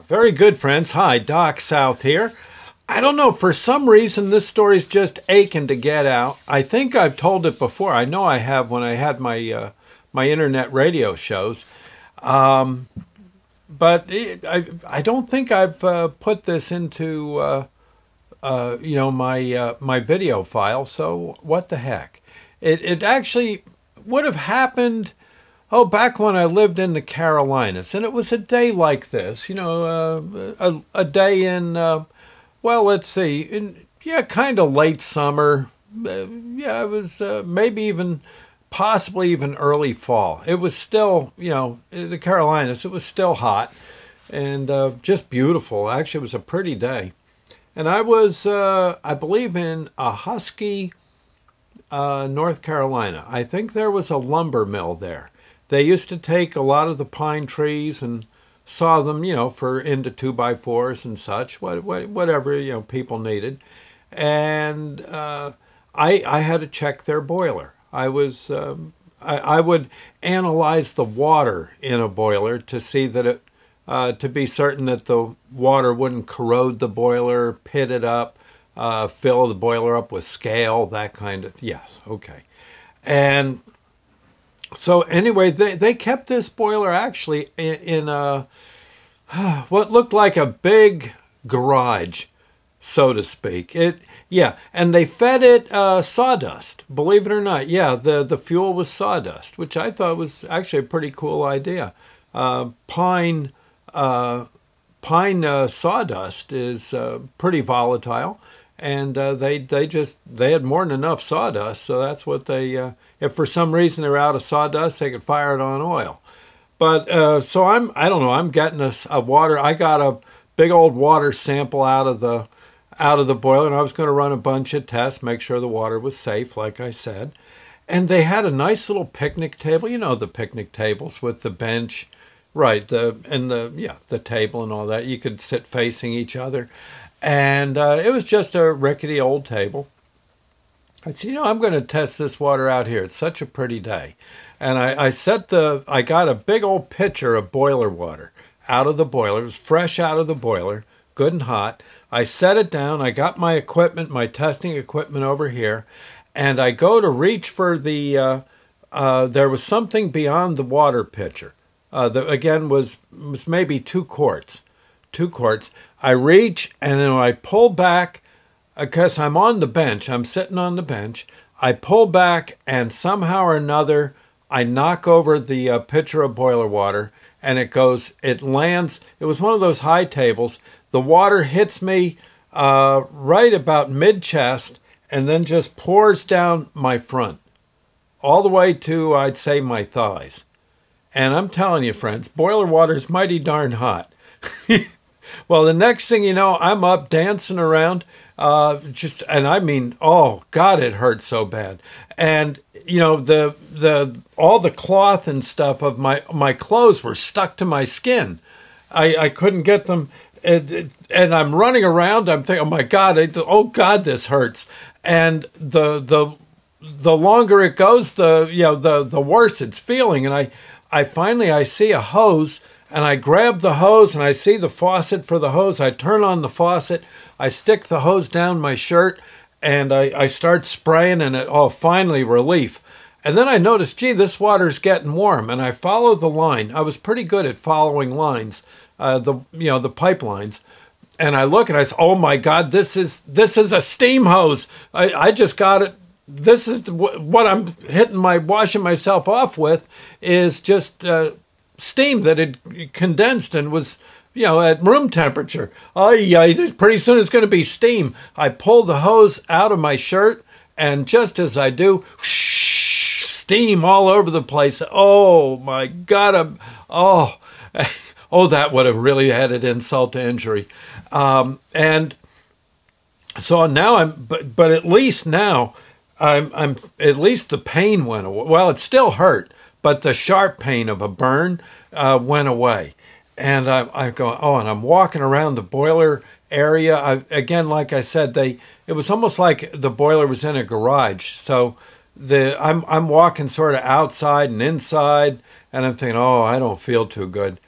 Very good, friends. Hi, Doc South here. I don't know, for some reason this story's just aching to get out. I think I've told it before. I know I have when I had my internet radio shows. But I don't think I've put this into my video file. So what the heck? It actually would have happened. Oh, back when I lived in the Carolinas, and it was a day like this, a day in, well, let's see, kind of late summer. It was maybe even, possibly even early fall. It was still, the Carolinas, it was still hot and just beautiful. Actually, it was a pretty day. And I was, I believe, in a Husky, North Carolina. I think there was a lumber mill there. They used to take a lot of the pine trees and saw them, for into 2x4s and such, whatever, people needed. And I had to check their boiler. I would analyze the water in a boiler to see that it, to be certain that the water wouldn't corrode the boiler, pit it up, fill the boiler up with scale, that kind of, yes, okay. And so anyway, they kept this boiler actually in a, what looked like a big garage, so to speak. And they fed it sawdust, believe it or not. Yeah, the fuel was sawdust, which I thought was actually a pretty cool idea. Pine sawdust is pretty volatile. And they had more than enough sawdust, so that's what they, if for some reason they're out of sawdust, they could fire it on oil. But so I don't know, I'm getting a water, I got a big old water sample out of the boiler, and I was going to run a bunch of tests, make sure the water was safe, like I said. And they had a nice little picnic table, the picnic tables with the bench, right, the table and all that. You could sit facing each other. And it was just a rickety old table. I said, I'm going to test this water out here. It's such a pretty day. And I got a big old pitcher of boiler water out of the boiler. It was fresh out of the boiler, good and hot. I set it down. I got my equipment, my testing equipment over here. And I go to reach for the, there was something beyond the water pitcher. That again was maybe 2 quarts. 2 quarts. I reach and then I pull back because I'm on the bench. I'm sitting on the bench. I pull back and somehow or another I knock over the pitcher of boiler water and it lands. It was one of those high tables. The water hits me right about mid-chest and then just pours down my front all the way to, I'd say, my thighs. And I'm telling you, friends, boiler water is mighty darn hot. Well, the next thing you know, I'm up dancing around, and I mean, oh God, it hurt so bad. And all the cloth and stuff of my clothes were stuck to my skin. I couldn't get them, and I'm running around. I'm thinking, oh my God, oh God, this hurts. And the longer it goes, the worse it's feeling. And I finally see a hose. And I grab the hose and I see the faucet for the hose. I turn on the faucet. I stick the hose down my shirt and I start spraying and finally relief. And then I notice, gee, this water's getting warm. And I follow the line. I was pretty good at following lines, the pipelines. And I look and I say, oh my God, this is a steam hose. I just got it. This is what I'm washing myself off with is just, steam that had condensed and was, at room temperature. Oh, yeah, pretty soon it's going to be steam. I pull the hose out of my shirt, and just as I do, whoosh, steam all over the place. Oh, my God. That would have really added insult to injury. And so now but at least now, I'm at least the pain went away. Well, it still hurt, but the sharp pain of a burn went away. And I go, and I'm walking around the boiler area. Again, like I said, it was almost like the boiler was in a garage. So I'm walking sort of outside and inside, and I'm thinking, I don't feel too good.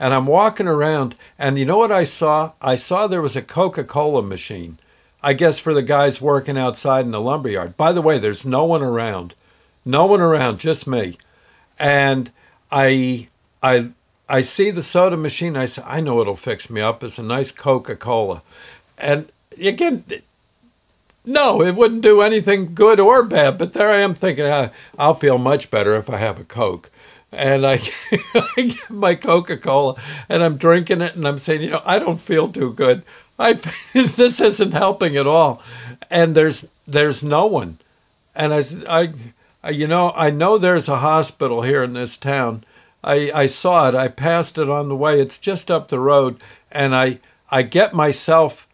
And I'm walking around, and you know what I saw? I saw there was a Coca-Cola machine, I guess for the guys working outside in the lumberyard. By the way, there's no one around. No one around, just me. And I I I see the soda machine. I say, I know it'll fix me up. It's a nice Coca-Cola. And again, no, it wouldn't do anything good or bad. But there I am thinking, I'll feel much better if I have a Coke. And I, I get my Coca-Cola and I'm drinking it and I'm saying, I don't feel too good. This isn't helping at all. And there's no one. And I know there's a hospital here in this town. I saw it. I passed it on the way. It's just up the road. And I get myself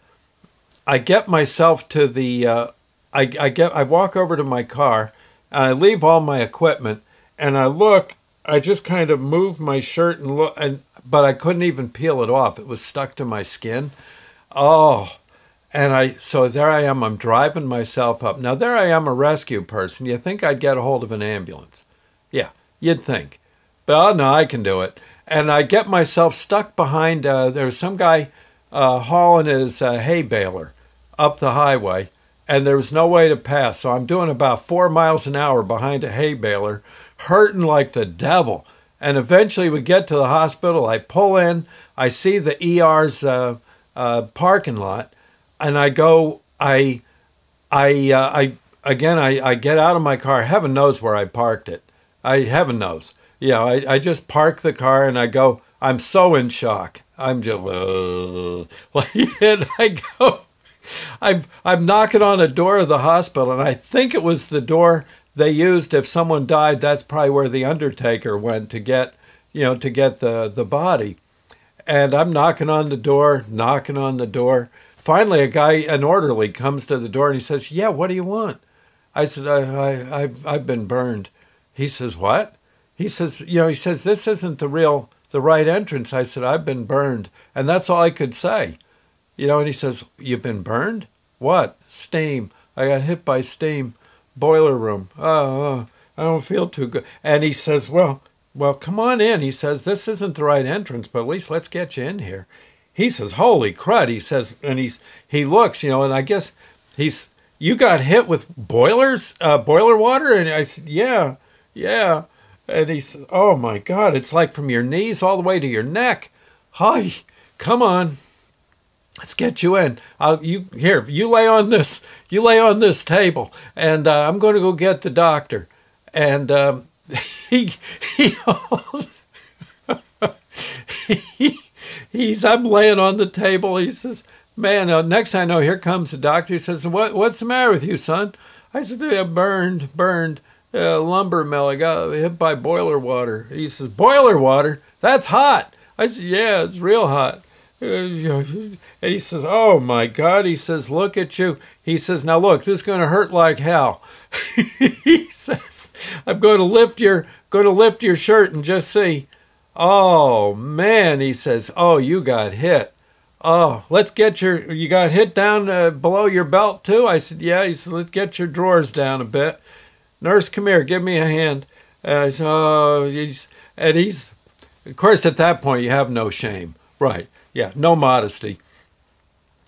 to the, I walk over to my car and I leave all my equipment and I just kind of moved my shirt and look, but I couldn't even peel it off. It was stuck to my skin. Oh, so there I am. I'm driving myself up. Now there I am, a rescue person. You think I'd get a hold of an ambulance? Yeah, you'd think. But no, I can do it. And I get myself stuck behind. There's some guy hauling his hay baler up the highway, and there was no way to pass. So I'm doing about 4 miles an hour behind a hay baler, hurting like the devil. And eventually we get to the hospital. I pull in. I see the ER's parking lot, and I go. I get out of my car. Heaven knows where I parked it. Heaven knows. Yeah, I just park the car and I go. I'm so in shock. I'm just and I go. I'm knocking on the door of the hospital, and I think it was the door they used if someone died. That's probably where the undertaker went to get the body. And I'm knocking on the door. Finally, an orderly comes to the door and he says, "Yeah, what do you want?" I said, I've been burned." He says, "What?" He says, "This isn't the right entrance." I said, "I've been burned." And that's all I could say. And he says, "You've been burned? What?" "Steam. I got hit by steam. Boiler room. I don't feel too good." And he says, well, come on in. He says, "This isn't the right entrance, but at least let's get you in here." He says, "Holy crud." He says, and he looks, and I guess "You got hit with boiler water?" And I said, yeah. And he said, "Oh my God, it's like from your knees all the way to your neck. Hi, come on. Let's get you in. You lay on this table, and I'm going to go get the doctor." And I'm laying on the table. He says, "Man, next I know, here comes the doctor." He says, "What's the matter with you, son?" I said, "Yeah, burned. Lumber mill. I got hit by boiler water." He says, "Boiler water? That's hot." I said, "Yeah, it's real hot." And he says, "Oh my God." He says, "Look at you." He says, "Now look, this is going to hurt like hell." He says, "I'm going to lift your shirt and just see." "Oh man," he says, "Oh, you got hit. Oh, you got hit down below your belt too?" I said, "Yeah." He says, "Let's get your drawers down a bit. Nurse, come here, give me a hand." I said, "Oh," of course, at that point, you have no shame. Right. Yeah, no modesty.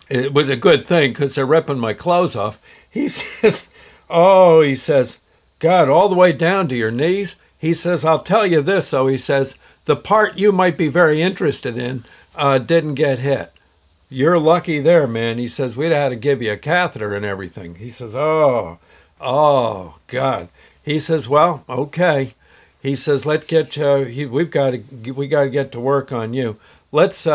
It was a good thing because they're ripping my clothes off. He says, "God, all the way down to your knees?" He says, "I'll tell you this, though." He says, "The part you might be very interested in didn't get hit. You're lucky there, man." He says, "We'd have had to give you a catheter and everything." He says, "Oh, God." He says, "Well, okay." He says, "Let's get we got to get to work on you. Let's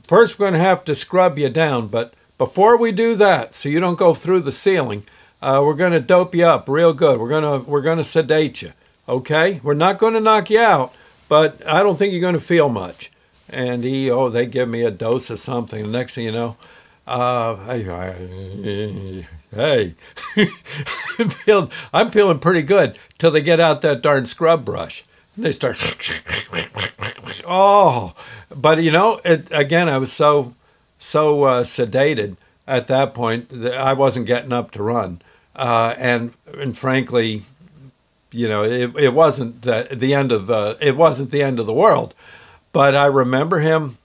first we're going to have to scrub you down, but before we do that, so you don't go through the ceiling, we're going to dope you up real good. We're going to sedate you. Okay? We're not going to knock you out, but I don't think you're going to feel much." And they give me a dose of something. The next thing you know, hey, I'm feeling pretty good till they get out that darn scrub brush. And they start, but again, I was so sedated at that point that I wasn't getting up to run, and frankly, it wasn't the end of the world, But I remember him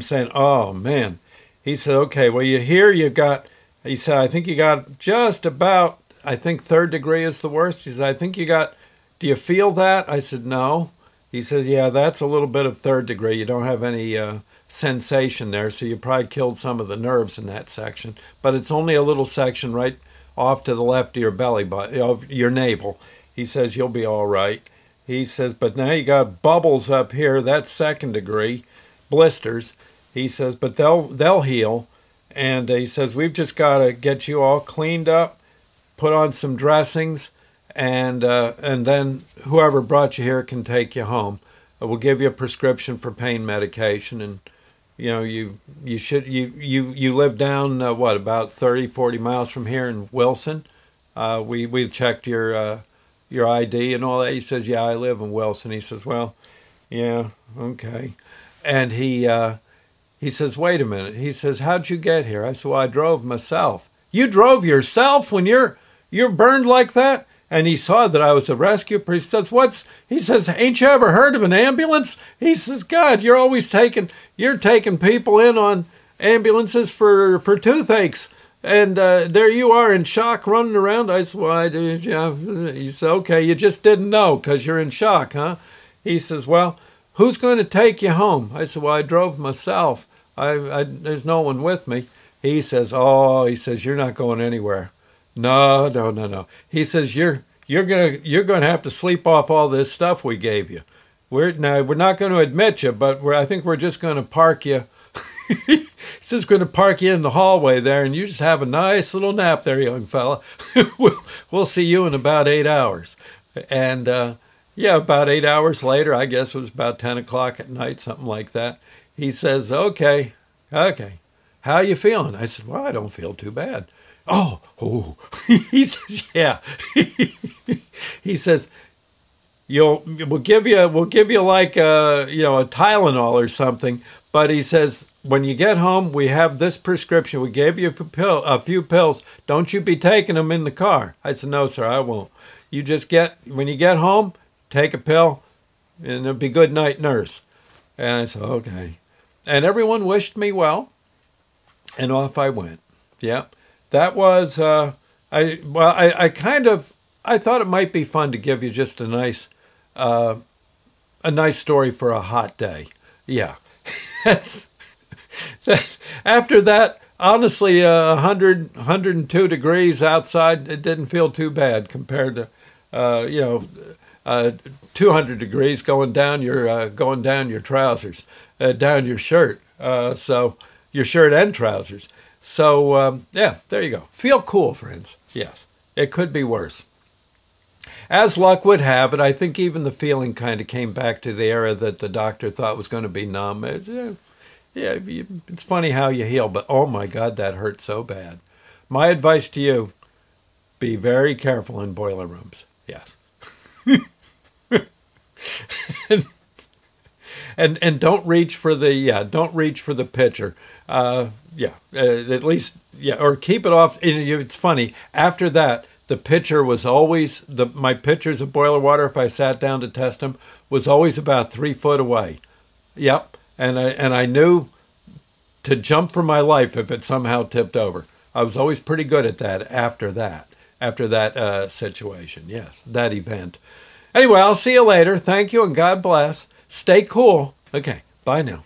saying, "Oh man," he said, "Okay, well you got," he said, "I think you got just about, I think third degree is the worst." He said, "I think you got, do you feel that?" I said, "No." He says, "Yeah, that's a little bit of third degree. You don't have any sensation there, so you probably killed some of the nerves in that section. But it's only a little section right off to the left of your belly button, of your navel." He says, "You'll be all right." He says, "But now you got bubbles up here. That's second degree, blisters." He says, "But they'll heal." And he says, "We've just got to get you all cleaned up, put on some dressings, and then whoever brought you here can take you home. We'll give you a prescription for pain medication, and you live down what, about 30-40 miles from here in Wilson. We checked your ID and all that." He says, "Yeah, I live in Wilson." He says, "Well, yeah, okay." And he says, "Wait a minute." He says, "How'd you get here?" I said, "Well, I drove myself." "You drove yourself when you're burned like that?" And he saw that I was a rescue. He says, he says, "Ain't you ever heard of an ambulance?" He says, "God, you're taking people in on ambulances for toothaches. And there you are in shock running around." I said, "Well, I do, yeah." He said, "Okay, you just didn't know because you're in shock, huh?" He says, "Well, who's going to take you home?" I said, "Well, I drove myself. There's no one with me." He says, "Oh," he says, "you're not going anywhere. No, no, no, no." He says, you're gonna have to sleep off all this stuff we gave you. We're not going to admit you, but I think we're just going to park you." He says, "Going to park you in the hallway there, and you just have a nice little nap there, young fella. We'll see you in about 8 hours." And yeah, about 8 hours later, I guess it was about 10 o'clock at night, something like that. He says, okay, how you feeling?" I said, "Well, I don't feel too bad." Oh. He says, "Yeah." He says, we'll give you like a Tylenol or something. But he says, "When you get home, we have this prescription. We gave you a few pills. Don't you be taking them in the car." I said, "No, sir, I won't. You just when you get home, take a pill, and it'll be good night, nurse." And I said, "Okay." And everyone wished me well, and off I went. Yeah, that was I thought it might be fun to give you just a nice story for a hot day. Yeah. After that, honestly, 102 degrees outside, it didn't feel too bad compared to 200 degrees going down your trousers, down your shirt. So your shirt and trousers. So yeah, there you go. Feel cool, friends. Yes, it could be worse. As luck would have it, I think even the feeling kind of came back to the era that the doctor thought was going to be numb. It's funny how you heal, but oh my God, that hurt so bad. My advice to you, be very careful in boiler rooms. Yes. and don't reach for the pitcher. At least, or keep it off. It's funny. After that, the pitcher was always my pitchers of boiler water. If I sat down to test them, was always about 3 foot away. Yep, and I knew to jump for my life if it somehow tipped over. I was always pretty good at that. After that situation, yes, that event. Anyway, I'll see you later. Thank you and God bless. Stay cool. Okay, bye now.